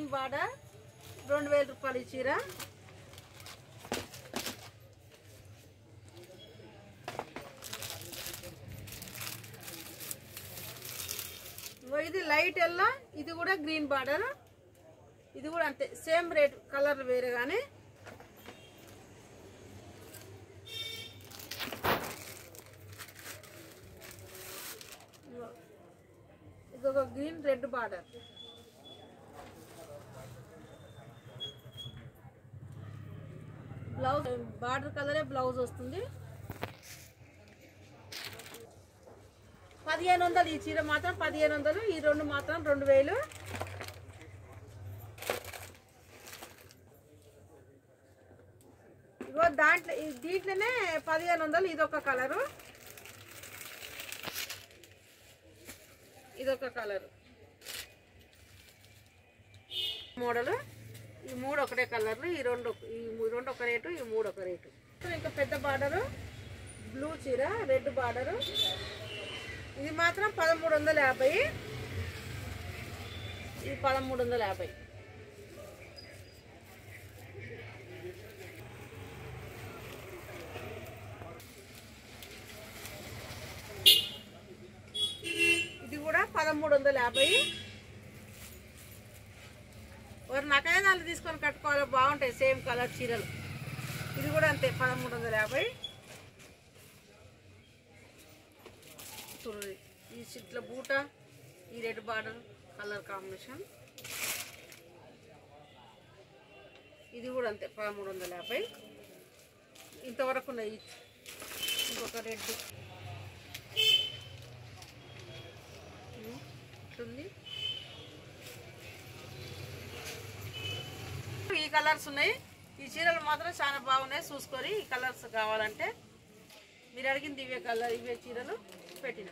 Green border 2000 రూపాయలు ఈ చీర. ఇది లైట్ ఎల్లో, ఇది కూడా గ్రీన్ బార్డర్, ఇది కూడా అంతే సేమ్ రేట్, కలర్ వేరే కానీ. ఇది ఒక green red border, blouse border కలరే బ్లౌజ్ వస్తుంది. 1500 ఈ చీర మాత్రం 1500, ఈ రెండు మాత్రం 2000. ఇగో దీంట్లోనే 1500, ఇదొక కలరు, ఇదొక కలరు మోడలు. ఈ మూడు ఒకటే కలర్లు, ఈ రెండు ఒక రేటు, ఈ మూడు ఒక రేటు. ఇంకా పెద్ద బార్డరు బ్లూ చీర రెడ్ బార్డరు, ఇది మాత్రం 1350, ఇది 1350. ఇది కూడా 1350. వారు నకైనాలు తీసుకొని కట్టుకోవాలి, బాగుంటాయి సేమ్ కలర్ చీరలు. ఇది కూడా అంతే 1350. ఈ చిట్ల బూట, ఈ రెడ్ బార్డర్ కలర్ కాంబినేషన్, ఇది కూడా అంతే 1350. ఇంతవరకు ఉన్నాయి. ఇంకొక రెడ్ ఉంది, ఈ కలర్స్ ఉన్నాయి. ఈ చీరలు మాత్రం చాలా బాగున్నాయి, చూసుకొని ఈ కలర్స్ కావాలంటే మీరు అడిగింది ఇవే కలర్, ఇవే చీరలు పెట్టిన.